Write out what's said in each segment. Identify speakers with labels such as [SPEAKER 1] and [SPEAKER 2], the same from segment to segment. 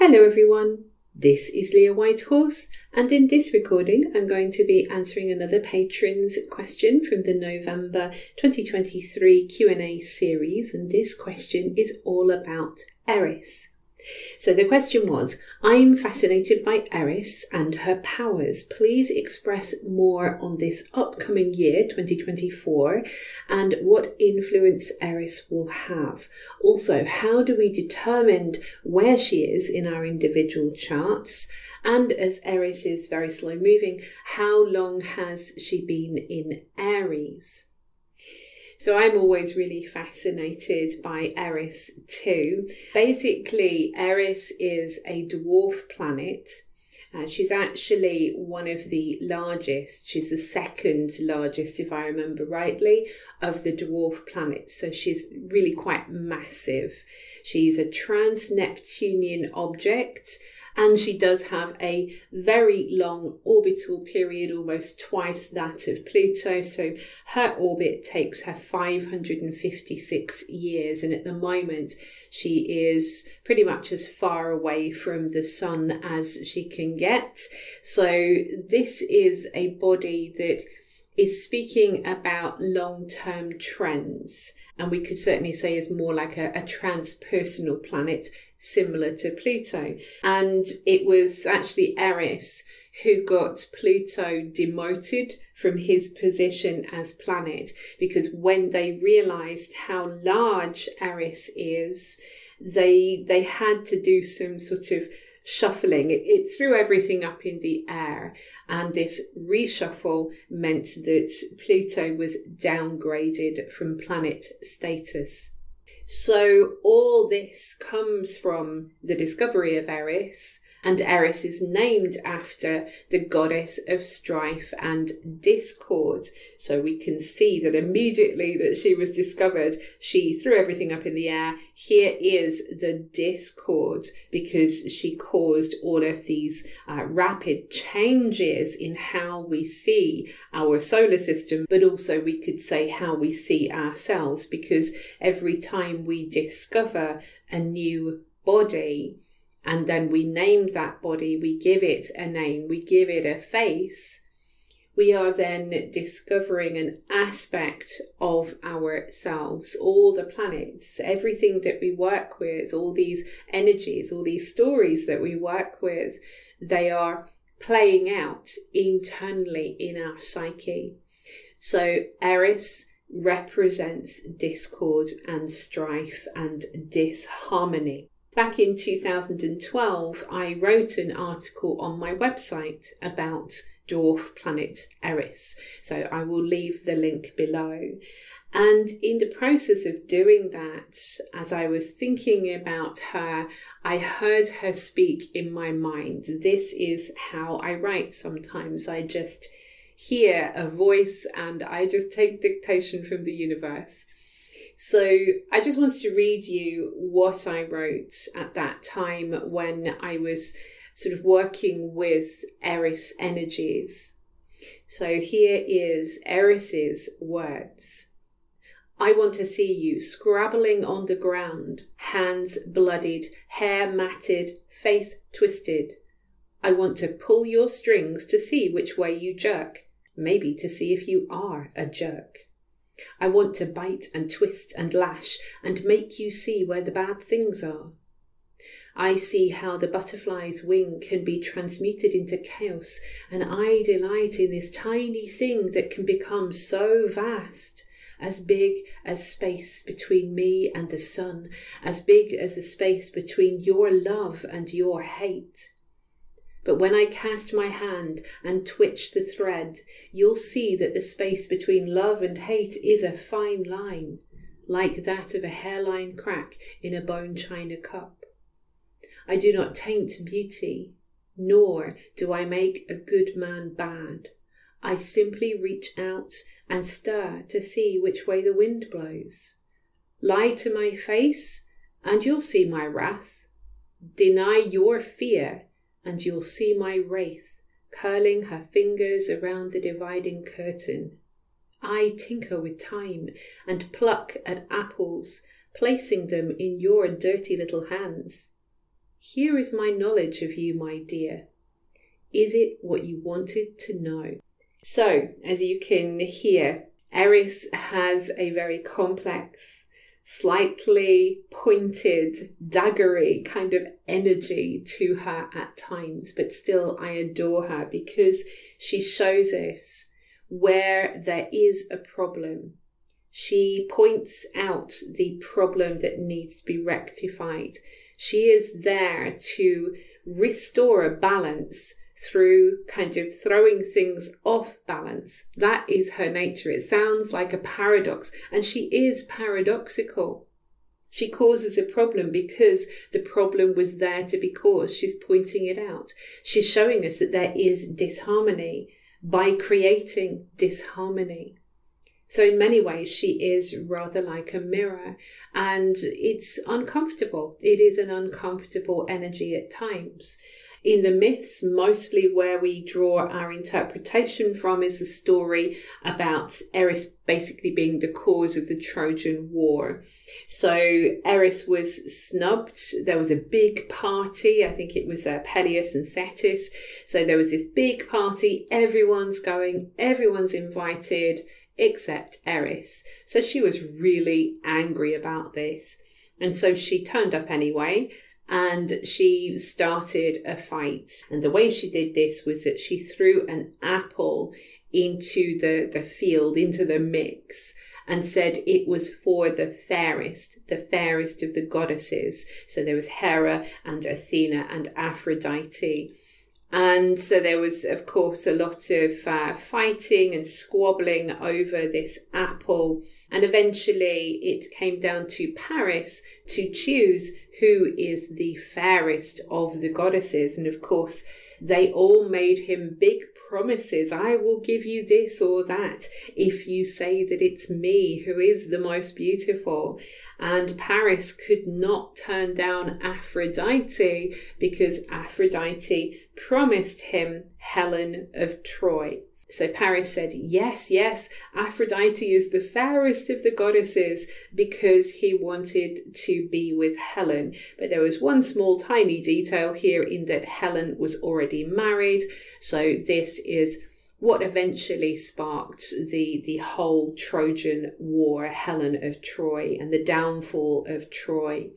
[SPEAKER 1] Hello everyone, this is Leah Whitehorse, and in this recording I'm going to be answering another patron's question from the November 2023 Q&A series, and this question is all about Eris. So the question was, I'm fascinated by Eris and her powers. Please express more on this upcoming year, 2024, and what influence Eris will have. Also, how do we determine where she is in our individual charts? And as Eris is very slow moving, how long has she been in Aries? So I'm always really fascinated by Eris too. Basically, Eris is a dwarf planet. She's actually one of the largest. She's the second largest, if I remember rightly, of the dwarf planets. So she's really quite massive. She's a trans-Neptunian object. And she does have a very long orbital period, almost twice that of Pluto. So her orbit takes her 556 years. And at the moment, she is pretty much as far away from the sun as she can get. So this is a body that is speaking about long-term trends. And we could certainly say is more like a transpersonal planet, similar to Pluto. And it was actually Eris who got Pluto demoted from his position as planet, because when they realized how large Eris is, they had to do some sort of shuffling. It threw everything up in the air, and this reshuffle meant that Pluto was downgraded from planet status. So all this comes from the discovery of Eris, and Eris is named after the goddess of strife and discord. So we can see that immediately that she was discovered, she threw everything up in the air. Here is the discord, because she caused all of these rapid changes in how we see our solar system, but also we could say how we see ourselves, because every time we discover a new body, and then we name that body, we give it a name, we give it a face, we are then discovering an aspect of ourselves. All the planets, everything that we work with, all these energies, all these stories that we work with, they are playing out internally in our psyche. So Eris represents discord and strife and disharmony. Back in 2012, I wrote an article on my website about dwarf planet Eris. So I will leave the link below. And in the process of doing that, as I was thinking about her, I heard her speak in my mind. This is how I write sometimes. I just hear a voice and I just take dictation from the universe. So I just wanted to read you what I wrote at that time when I was sort of working with Eris energies. So here is Eris's words. I want to see you scrabbling on the ground, hands bloodied, hair matted, face twisted. I want to pull your strings to see which way you jerk, maybe to see if you are a jerk. I want to bite and twist and lash and make you see where the bad things are. I see how the butterfly's wing can be transmuted into chaos, and I delight in this tiny thing that can become so vast, as big as space between me and the sun, as big as the space between your love and your hate. But when I cast my hand and twitch the thread, you'll see that the space between love and hate is a fine line, like that of a hairline crack in a bone china cup. I do not taint beauty, nor do I make a good man bad. I simply reach out and stir to see which way the wind blows. Lie to my face, and you'll see my wrath. Deny your fear, and you'll see my wraith, curling her fingers around the dividing curtain. I tinker with time and pluck at apples, placing them in your dirty little hands. Here is my knowledge of you, my dear. Is it what you wanted to know? So, as you can hear, Eris has a very complex, slightly pointed, daggery kind of energy to her at times, but still I adore her because she shows us where there is a problem. She points out the problem that needs to be rectified. She is there to restore a balance through kind of throwing things off balance. That is her nature. It sounds like a paradox, and she is paradoxical. She causes a problem because the problem was there to be caused. She's pointing it out. She's showing us that there is disharmony by creating disharmony. So in many ways, she is rather like a mirror, and it's uncomfortable. It is an uncomfortable energy at times. In the myths, mostly where we draw our interpretation from is the story about Eris basically being the cause of the Trojan War. So Eris was snubbed. There was a big party. I think it was Peleus and Thetis. So there was this big party. Everyone's going, everyone's invited, except Eris. So she was really angry about this. And so she turned up anyway, and she started a fight. And the way she did this was that she threw an apple into the field, into the mix, and said it was for the fairest of the goddesses. So there was Hera and Athena and Aphrodite. And so there was, of course, a lot of fighting and squabbling over this apple. And eventually it came down to Paris to choose who is the fairest of the goddesses. And of course, they all made him big promises. I will give you this or that if you say that it's me who is the most beautiful. And Paris could not turn down Aphrodite because Aphrodite promised him Helen of Troy. So Paris said, yes, Aphrodite is the fairest of the goddesses, because he wanted to be with Helen. But there was one small tiny detail here, in that Helen was already married. So this is what eventually sparked the whole Trojan War, Helen of Troy, and the downfall of Troy.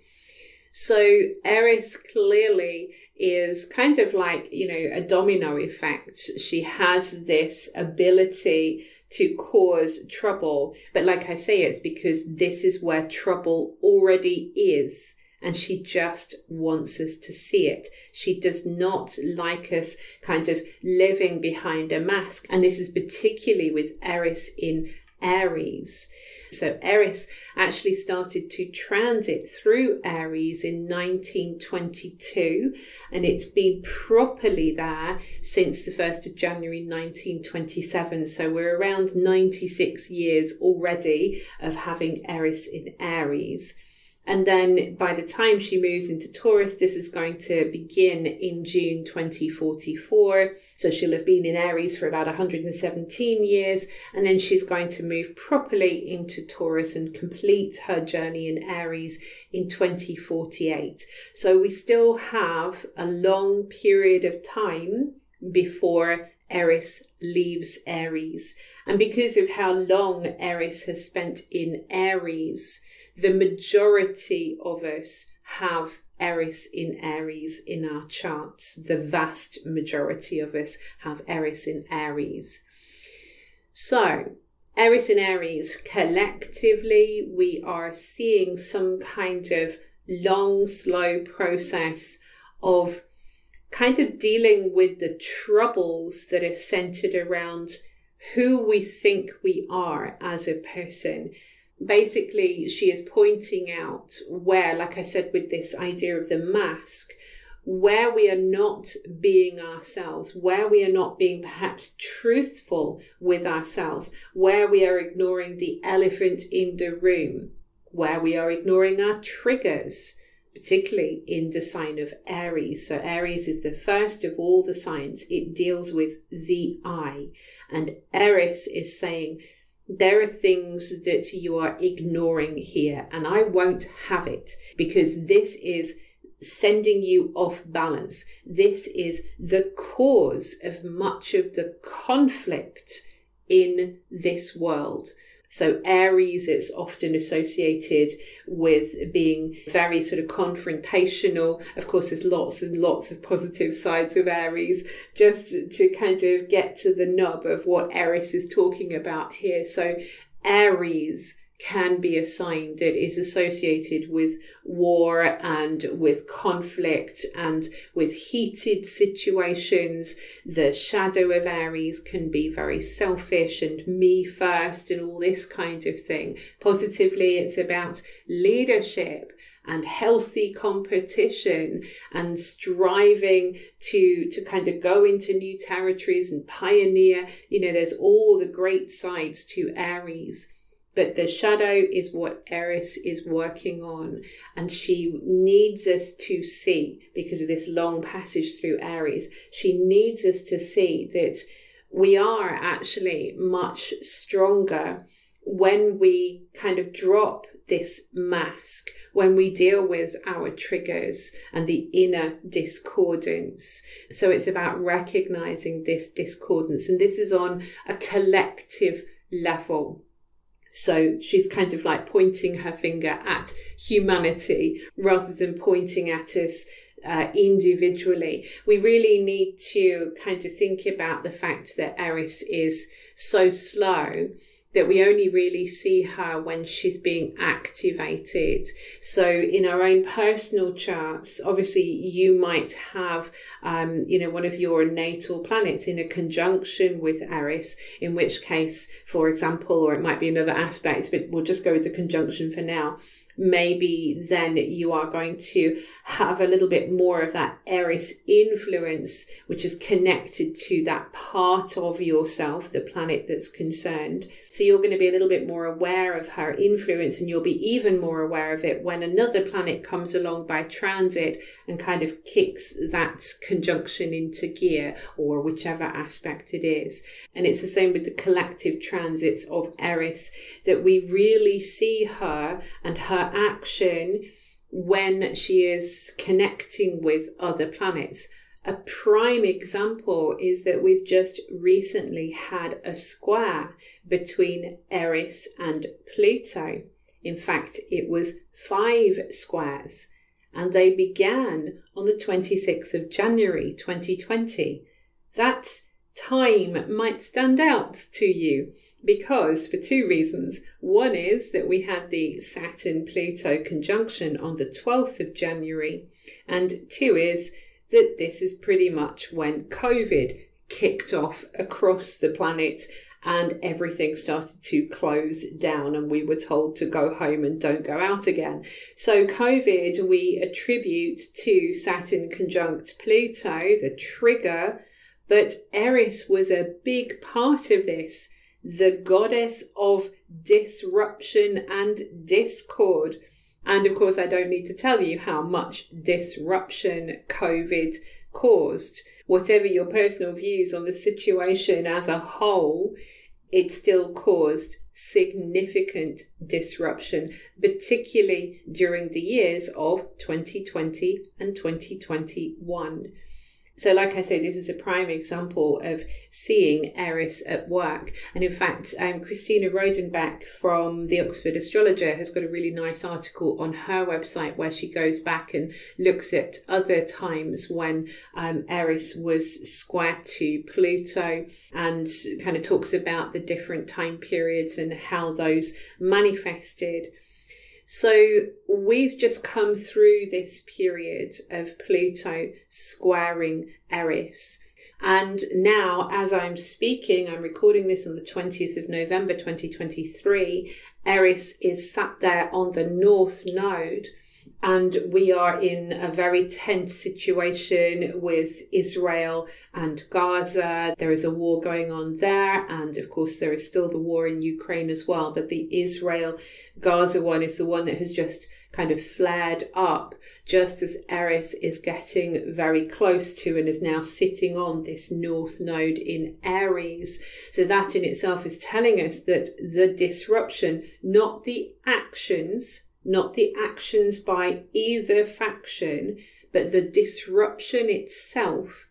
[SPEAKER 1] So Eris clearly is kind of like, a domino effect. She has this ability to cause trouble. But like I say, it's because this is where trouble already is. And she just wants us to see it. She does not like us kind of living behind a mask. And this is particularly with Eris in Aries. So Eris actually started to transit through Aries in 1922, and it's been properly there since the 1st of January 1927. So we're around 96 years already of having Eris in Aries. And then by the time she moves into Taurus, this is going to begin in June 2044. So she'll have been in Aries for about 117 years. And then she's going to move properly into Taurus and complete her journey in Aries in 2048. So we still have a long period of time before Eris leaves Aries. And because of how long Eris has spent in Aries, the majority of us have Eris in Aries in our charts. The vast majority of us have Eris in Aries. So, Eris in Aries, collectively, we are seeing some kind of long, slow process of kind of dealing with the troubles that are centered around who we think we are as a person. Basically, she is pointing out where, like I said, with this idea of the mask, where we are not being ourselves, where we are not being perhaps truthful with ourselves, where we are ignoring the elephant in the room, where we are ignoring our triggers, particularly in the sign of Aries. So Aries is the first of all the signs. It deals with the I. And Eris is saying, there are things that you are ignoring here, and I won't have it, because this is sending you off balance. This is the cause of much of the conflict in this world. So Aries is often associated with being very sort of confrontational. Of course, there's lots and lots of positive sides of Aries. Just to kind of get to the nub of what Eris is talking about here. So Aries can be a sign that is associated with war and with conflict and with heated situations. The shadow of Aries can be very selfish and me first and all this kind of thing. Positively, it's about leadership and healthy competition and striving to kind of go into new territories and pioneer. There's all the great sides to Aries. But the shadow is what Eris is working on, and she needs us to see, because of this long passage through Aries, she needs us to see that we are actually much stronger when we kind of drop this mask, when we deal with our triggers and the inner discordance. So it's about recognizing this discordance, and this is on a collective level. So she's kind of like pointing her finger at humanity rather than pointing at us individually. We really need to kind of think about the fact that Eris is so slow that we only really see her when she's being activated. So in our own personal charts, obviously you might have, one of your natal planets in a conjunction with Eris, in which case, for example, or it might be another aspect, but we'll just go with the conjunction for now. Maybe then you are going to have a little bit more of that Eris influence, which is connected to that part of yourself, the planet that's concerned. So you're going to be a little bit more aware of her influence, and you'll be even more aware of it when another planet comes along by transit and kind of kicks that conjunction into gear, or whichever aspect it is. And it's the same with the collective transits of Eris, that we really see her and her action when she is connecting with other planets. A prime example is that we've just recently had a square between Eris and Pluto. In fact, it was 5 squares, and they began on the 26th of January 2020. That time might stand out to you because for 2 reasons. One is that we had the Saturn-Pluto conjunction on the 12th of January, and 2 is that this is pretty much when COVID kicked off across the planet and everything started to close down and we were told to go home and don't go out again. So COVID we attribute to Saturn conjunct Pluto, the trigger, but Eris was a big part of this, the goddess of disruption and discord. And of course, I don't need to tell you how much disruption COVID caused. Whatever your personal views on the situation as a whole, it still caused significant disruption, particularly during the years of 2020 and 2021. So like I say, this is a prime example of seeing Eris at work. And in fact, Christina Rodenbeck from the Oxford Astrologer has got a really nice article on her website where she goes back and looks at other times when Eris was square to Pluto and kind of talks about the different time periods and how those manifested. So we've just come through this period of Pluto squaring Eris. And now, as I'm speaking, I'm recording this on the 20th of November 2023, Eris is sat there on the North Node. And we are in a very tense situation with Israel and Gaza. There is a war going on there. And of course, there is still the war in Ukraine as well. But the Israel-Gaza one is the one that has just kind of flared up just as Eris is getting very close to and is now sitting on this North Node in Aries. So that in itself is telling us that the disruption, not the actions, not the actions by either faction, but the disruption itself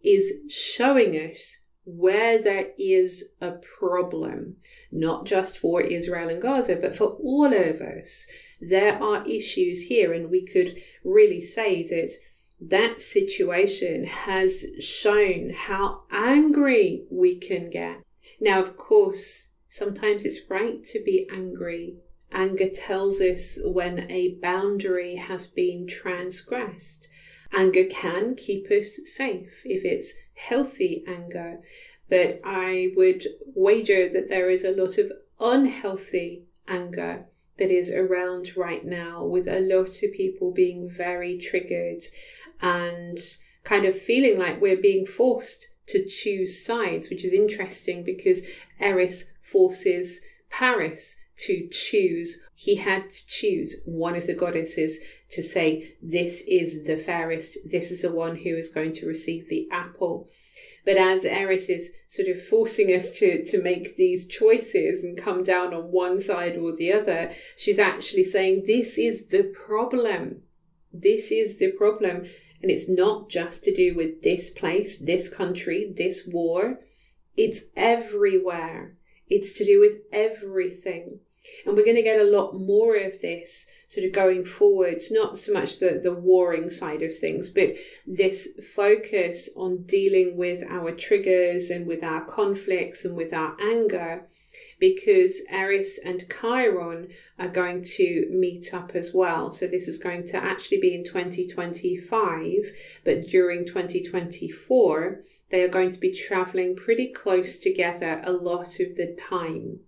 [SPEAKER 1] is showing us where there is a problem, not just for Israel and Gaza, but for all of us. There are issues here, and we could really say that that situation has shown how angry we can get. Now, of course, sometimes it's right to be angry. Anger tells us when a boundary has been transgressed. Anger can keep us safe if it's healthy anger, but I would wager that there is a lot of unhealthy anger that is around right now, with a lot of people being very triggered and kind of feeling like we're being forced to choose sides, which is interesting because Eris forces Paris to choose. He had to choose one of the goddesses to say, this is the fairest, this is the one who is going to receive the apple. But as Eris is sort of forcing us to make these choices and come down on one side or the other, she's actually saying, this is the problem. This is the problem. And it's not just to do with this place, this country, this war. It's everywhere. It's to do with everything. And we're going to get a lot more of this sort of going forwards, not so much the warring side of things, but this focus on dealing with our triggers and with our conflicts and with our anger, because Eris and Chiron are going to meet up as well. So this is going to actually be in 2025, but during 2024, they are going to be traveling pretty close together a lot of the time.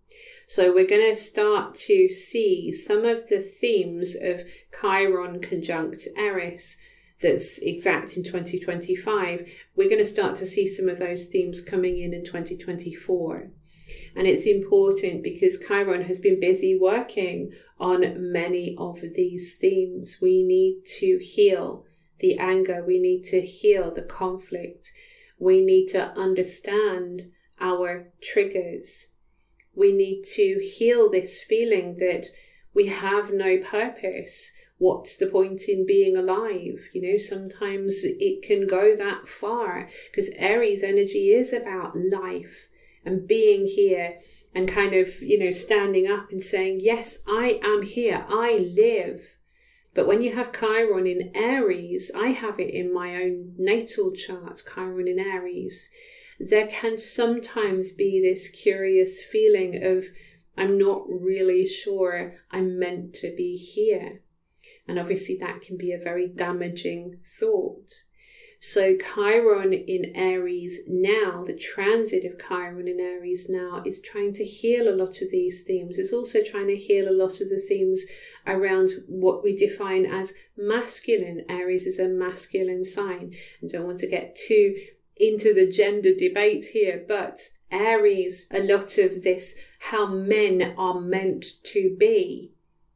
[SPEAKER 1] So we're going to start to see some of the themes of Chiron conjunct Eris that's exact in 2025. We're going to start to see some of those themes coming in 2024. And it's important because Chiron has been busy working on many of these themes. We need to heal the anger. We need to heal the conflict. We need to understand our triggers. We need to heal this feeling that we have no purpose. What's the point in being alive? You know, sometimes it can go that far because Aries energy is about life and being here and kind of, you know, standing up and saying, yes, I am here. I live. But when you have Chiron in Aries, I have it in my own natal chart, Chiron in Aries, there can sometimes be this curious feeling of, I'm not really sure I'm meant to be here. And obviously that can be a very damaging thought. So Chiron in Aries now, the transit of Chiron in Aries now, is trying to heal a lot of these themes. It's also trying to heal a lot of the themes around what we define as masculine. Aries is a masculine sign. I don't want to get too into the gender debate here, but Aries, a lot of this, how men are meant to be.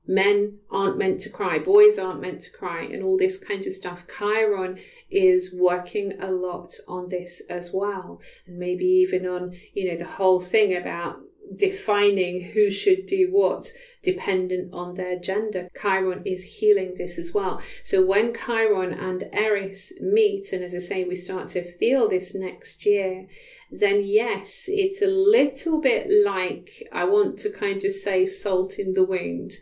[SPEAKER 1] Men aren't meant to cry, boys aren't meant to cry, and all this kind of stuff. Chiron is working a lot on this as well, and maybe even on, you know, the whole thing about defining who should do what dependent on their gender. Chiron is healing this as well. So when Chiron and Eris meet, and as I say, we start to feel this next year, then yes, it's a little bit like, I want to kind of say, salt in the wound.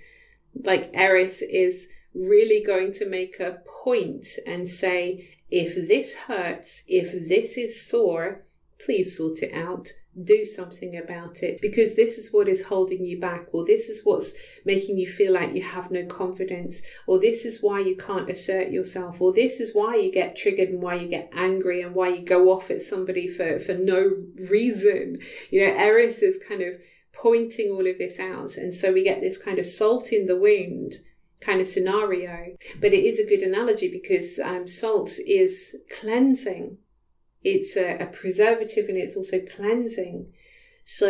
[SPEAKER 1] Like Eris is really going to make a point and say, if this hurts, if this is sore, please sort it out. Do something about it, because this is what is holding you back, or this is what's making you feel like you have no confidence, or this is why you can't assert yourself, or this is why you get triggered and why you get angry and why you go off at somebody for no reason. You know, Eris is kind of pointing all of this out, and so we get this kind of salt in the wound kind of scenario. But it is a good analogy because salt is cleansing. It's a preservative and it's also cleansing. So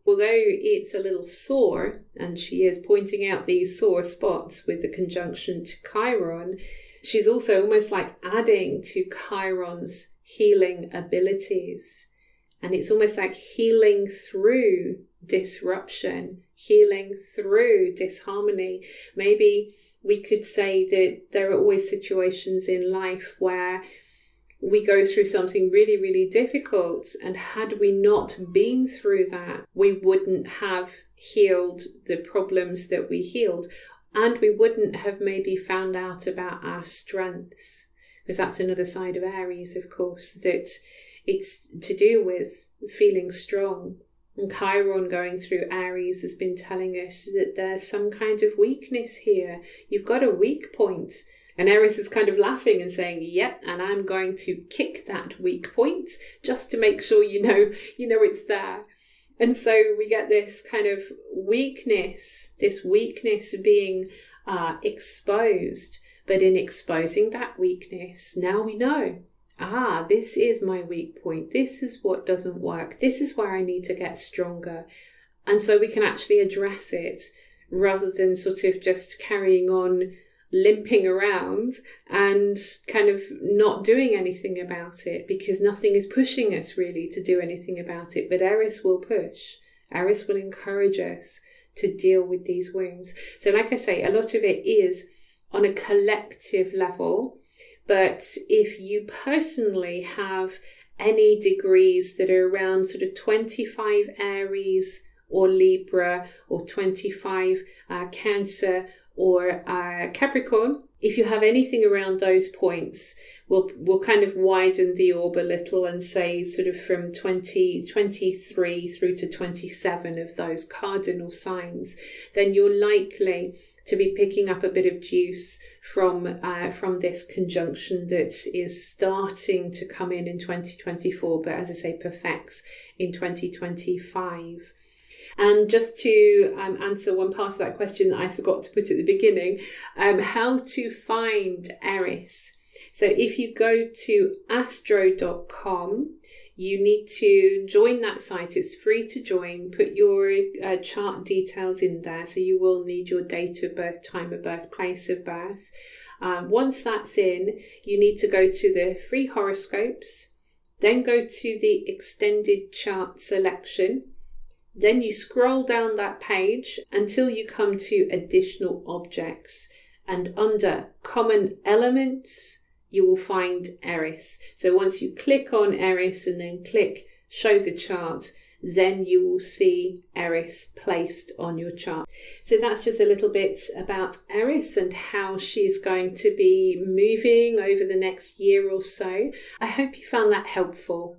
[SPEAKER 1] although it's a little sore, and she is pointing out these sore spots with the conjunction to Chiron, she's also almost like adding to Chiron's healing abilities. And it's almost like healing through disruption, healing through disharmony. Maybe we could say that there are always situations in life where we go through something really, really difficult, and had we not been through that, we wouldn't have healed the problems that we healed, and we wouldn't have maybe found out about our strengths, because that's another side of Aries, of course, that it's to do with feeling strong. And Chiron going through Aries has been telling us that there's some kind of weakness here. You've got a weak point. And Eris is kind of laughing and saying, yep, and I'm going to kick that weak point just to make sure you know it's there. And so we get this kind of weakness being exposed. But in exposing that weakness, now we know, this is my weak point. This is what doesn't work. This is where I need to get stronger. And so we can actually address it rather than sort of just carrying on limping around and kind of not doing anything about it, because nothing is pushing us really to do anything about it. But Eris will push. Eris will encourage us to deal with these wounds. So like I say, a lot of it is on a collective level. But if you personally have any degrees that are around sort of 25 Aries or Libra, or 25 Cancer or Capricorn, if you have anything around those points, we'll kind of widen the orb a little and say sort of from 23 through to 27 of those cardinal signs, then you're likely to be picking up a bit of juice from this conjunction that is starting to come in 2024, but as I say, perfects in 2025. And just to answer one part of that question that I forgot to put at the beginning, how to find Eris. So if you go to astro.com, you need to join that site. It's free to join. Put your chart details in there. So you will need your date of birth, time of birth, place of birth. Once that's in, you need to go to the free horoscopes, then go to the extended chart selection. Then you scroll down that page until you come to additional objects, and under common elements you will find Eris. So once you click on Eris and then click show the chart, then you will see Eris placed on your chart. So that's just a little bit about Eris and how she's going to be moving over the next year or so. I hope you found that helpful.